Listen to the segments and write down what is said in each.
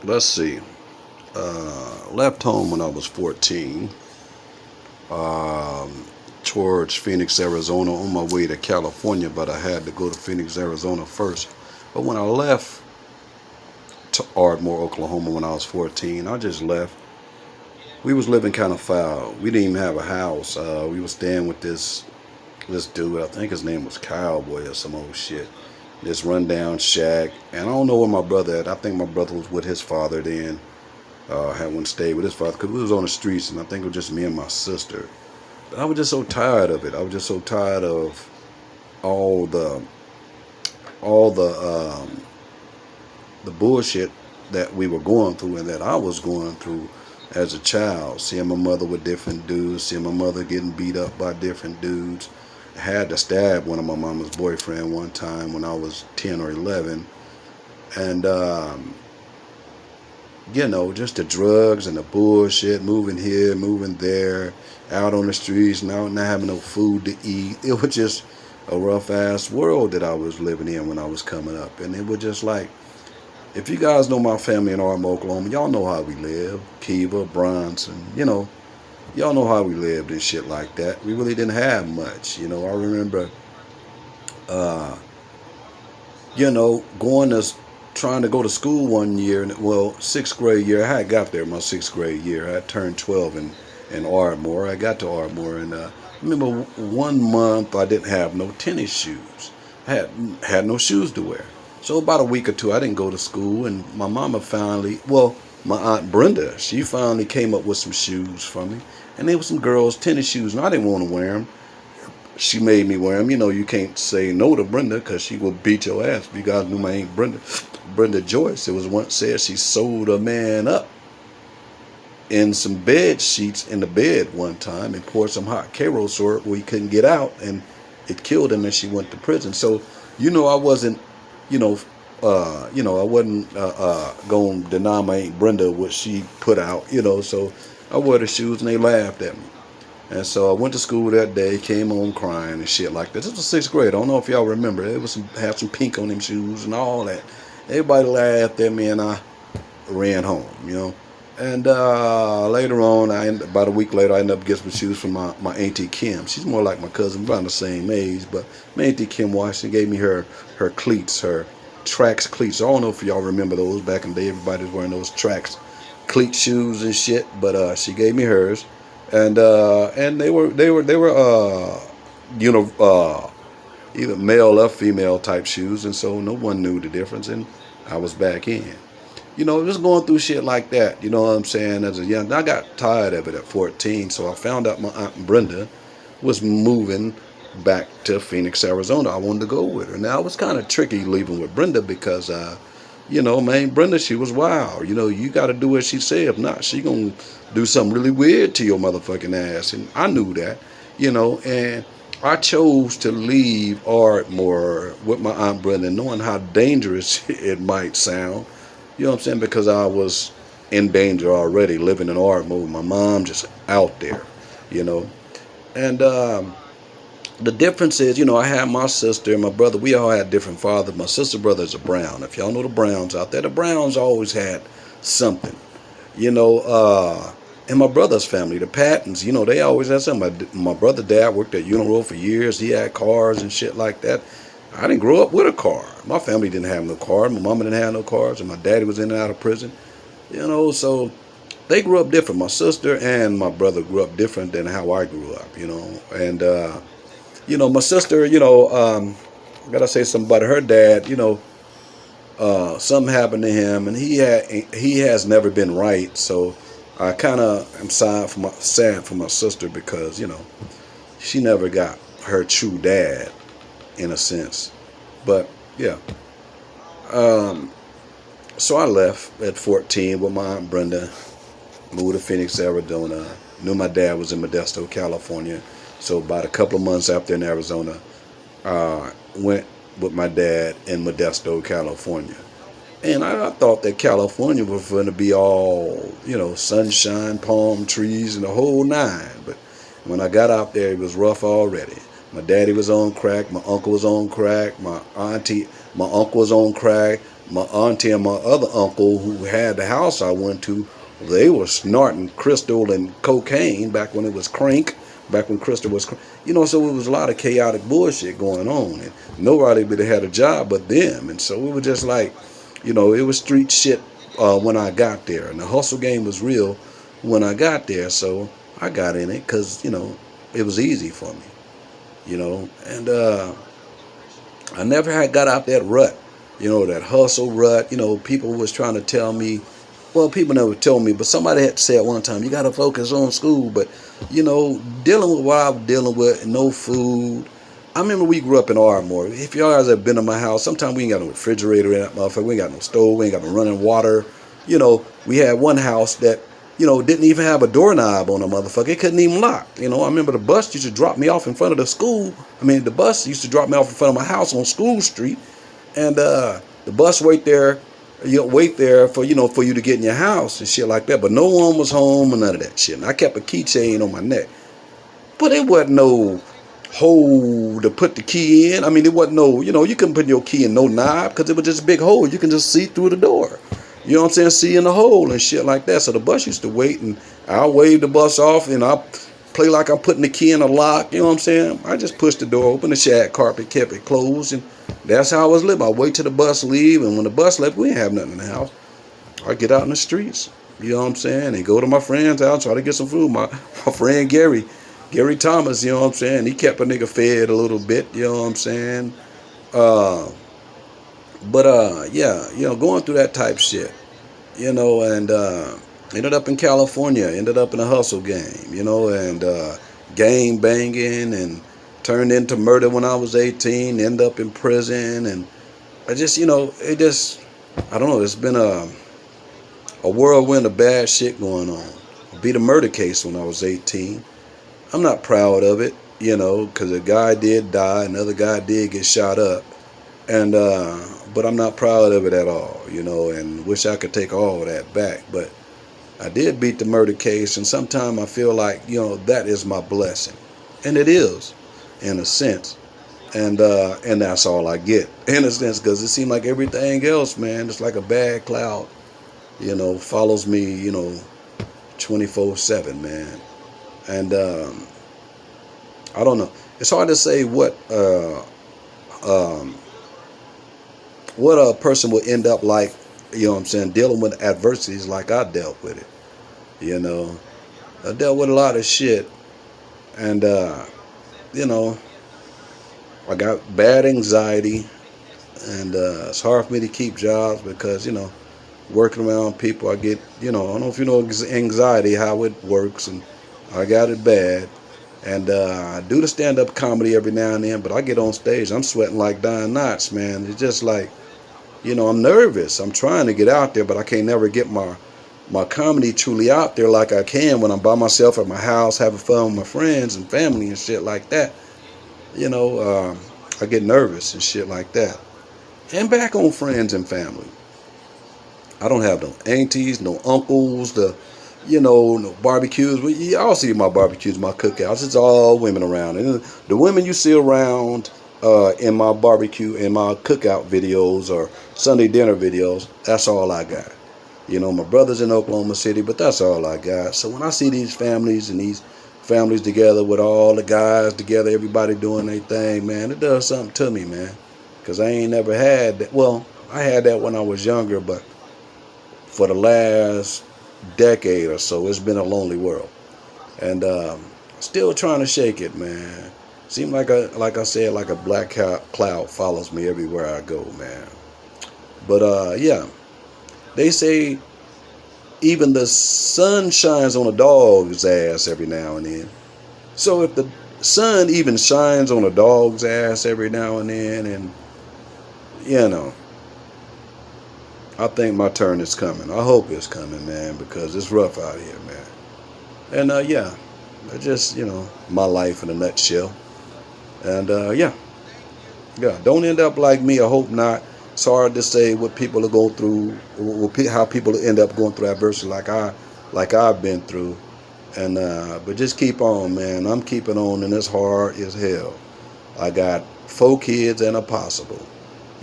let's see. Left home when I was 14, um, towards Phoenix, Arizona, on my way to California, but I had to go to Phoenix, Arizona first. But when I left to Ardmore, Oklahoma, when I was 14, I just left. We was living kind of foul. We didn't even have a house. We was staying with this dude. I think his name was Cowboy or some old shit. This rundown shack, and I don't know where my brother at. I think my brother was with his father then. Had one stay with his father because we was on the streets, and I think it was just me and my sister. But I was just so tired of it. I was just so tired of all the all the bullshit that we were going through and that I was going through as a child. Seeing my mother with different dudes, seeing my mother getting beat up by different dudes. I had to stab one of my mama's boyfriend one time when I was 10 or 11. And just the drugs and the bullshit, moving here, moving there, out on the streets, not having no food to eat. It was just a rough ass world that I was living in when I was coming up. And it was just like, if you guys know my family in Ardmore, Oklahoma, y'all know how we live. Kiva, Bronson, y'all know how we lived and shit like that. We really didn't have much. I remember, uh, going to trying to go to school one year. Well, sixth grade year, I had got there my sixth grade year. I turned 12 in Ardmore. I got to Ardmore, and I remember one month I didn't have no tennis shoes. I had no shoes to wear. So about a week or two, I didn't go to school, and my mama finally, well, my aunt Brenda, she finally came up with some shoes for me, and they were some girls' tennis shoes, and I didn't want to wear them. She made me wear them. You can't say no to Brenda because she will beat your ass. If you guys knew my aunt Brenda Joyce, it was once said she sold a man up in some bed sheets in the bed one time and poured some hot Karo syrup where he couldn't get out, and it killed him, and she went to prison. So I wasn't I wasn't going to deny my Aunt Brenda what she put out, so I wore the shoes and they laughed at me. And so I went to school that day, came home crying and shit like that. This was sixth grade. I don't know if y'all remember. It was had some pink on them shoes and all that. Everybody laughed at me and I ran home. And later on, about a week later, I ended up getting some shoes from my Auntie Kim. She's more like my cousin, around the same age. But my Auntie Kim Washington gave me her cleats, her Trax cleats. I don't know if y'all remember those. Back in the day, everybody was wearing those Trax cleat shoes and shit. But she gave me hers, and they were either male or female type shoes, and so no one knew the difference, and I was back in. Just going through shit like that. You know what I'm saying? As a young, I got tired of it at 14, so I found out my aunt Brenda was moving back to Phoenix, Arizona. I wanted to go with her. Now it was kind of tricky leaving with Brenda because, man, Brenda, she was wild. You got to do what she say. If not, she gonna do something really weird to your motherfucking ass, and I knew that. And I chose to leave Ardmore with my aunt Brenda, knowing how dangerous it might sound. You know what I'm saying? Because I was in danger already, living in Ardmore. My mom just out there, you know. And the difference is, I had my sister and my brother. We all had different fathers. My sister brother's a Brown. If y'all know the Browns out there, the Browns always had something, you know. And my brother's family, the Pattons, they always had something. My brother dad worked at Uniroyal for years. He had cars and shit like that. I didn't grow up with a car. My family didn't have no car. My mama didn't have no cars, and my daddy was in and out of prison. So they grew up different. My sister and my brother grew up different than how I grew up, And, my sister, I gotta say something about her dad, something happened to him, and he has never been right. So I kind of am sad for my sister because, she never got her true dad in a sense. But yeah. So I left at 14 with my aunt Brenda, moved to Phoenix, Arizona. Knew my dad was in Modesto, California. So about a couple of months after in Arizona, went with my dad in Modesto, California. And I thought that California was going to be all, sunshine, palm trees, and the whole nine. But when I got out there, it was rough already. My daddy was on crack. My uncle was on crack. My uncle was on crack. my auntie and my other uncle who had the house I went to, they were snorting crystal and cocaine back when it was crank, back when crystal was, so it was a lot of chaotic bullshit going on, and nobody really had a job but them, and so it was just like, it was street shit when I got there, and the hustle game was real when I got there, so I got in it because, it was easy for me, and I never had got out that rut, that hustle rut. People was trying to tell me, well, people never told me, but somebody had to say at one time, you got to focus on school. But, dealing with what I was dealing with and no food. I remember we grew up in Ardmore. If y'all guys have been to my house, sometimes we ain't got no refrigerator in that motherfucker. We ain't got no stove. We ain't got no running water. We had one house that, didn't even have a doorknob on the motherfucker. It couldn't even lock. I remember the bus used to drop me off in front of the school. The bus used to drop me off in front of my house on School Street. And the bus wait there for, for you to get in your house and shit like that. But no one was home or none of that shit. And I kept a keychain on my neck. But it wasn't no hole to put the key in. It wasn't no, you couldn't put your key in no knob because it was just a big hole. You can just see through the door. You know what I'm saying? See in the hole and shit like that. So the bus used to wait, and I'll wave the bus off, and I'll play like I'm putting the key in a lock. You know what I'm saying? I just pushed the door open, the shag carpet kept it closed, and that's how I was living. I wait till the bus leave, and when the bus left, we didn't have nothing in the house. I get out in the streets. You know what I'm saying? And go to my friend's house, try to get some food. My friend Gary Thomas, you know what I'm saying? He kept a nigga fed a little bit, you know what I'm saying? Going through that type shit, and ended up in California, ended up in a hustle game, and gang banging, and turned into murder when I was 18, ended up in prison, and I just, I don't know, it's been a whirlwind of bad shit going on. I beat a murder case when I was 18. I'm not proud of it, because a guy did die, another guy did get shot up. And, but I'm not proud of it at all, and wish I could take all of that back. But I did beat the murder case, and sometimes I feel like, that is my blessing. And it is, in a sense. And that's all I get, in a sense, because it seems like everything else, man, it's like a bad cloud, follows me, 24/7, man. And I don't know. It's hard to say what a person will end up like, dealing with adversities like I dealt with it. I dealt with a lot of shit, and I got bad anxiety, and it's hard for me to keep jobs because, working around people, I get, I don't know if you know anxiety, how it works, and I got it bad. And I do the stand-up comedy every now and then, but I get on stage, I'm sweating like Don Knotts, man. It's just like, I'm nervous. I'm trying to get out there, but I can't never get my comedy truly out there like I can when I'm by myself at my house, having fun with my friends and family and shit like that. I get nervous and shit like that. And back on friends and family. I don't have no aunties, no uncles, no barbecues. Y'all see my barbecues, my cookouts. It's all women around. And the women you see around in my barbecue, in my cookout videos or Sunday dinner videos, that's all I got. My brother's in Oklahoma City, but that's all I got. So when I see these families and these families together with all the guys together, everybody doing their thing, man, it does something to me, man. Because I ain't never had that. Well, I had that when I was younger, but for the last decade or so, it's been a lonely world. And still trying to shake it, man. Seems like I said, like a black cloud follows me everywhere I go, man. But they say even the sun shines on a dog's ass every now and then. So if the sun even shines on a dog's ass every now and then, and I think my turn is coming. I hope it's coming, man, because it's rough out here, man. And just my life in a nutshell. And don't end up like me. I hope not. It's hard to say what people are going through, how people end up going through adversity like I've been through. And but just keep on, man. I'm keeping on, and it's hard as hell. I got 4 kids and a possible.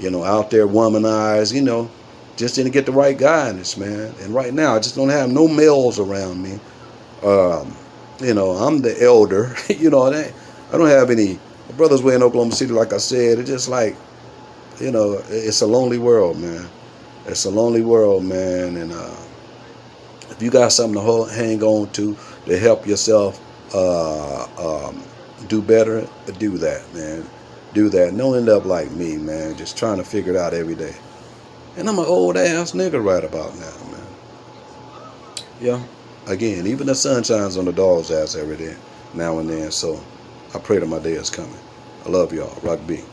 out there womanized, just didn't get the right guidance, man. And right now, I just don't have no males around me. Um, I'm the elder. I don't have any brothers way in Oklahoma City. Like I said, it's just like, it's a lonely world, man. It's a lonely world, man. And if you got something to hang on to help yourself do better, do that, man. Do that. And don't end up like me, man. Just trying to figure it out every day. And I'm an old ass nigga right about now, man. Yeah. Again, even the sun shines on the dog's ass every day, now and then. So I pray that my day is coming. I love y'all. Rock B.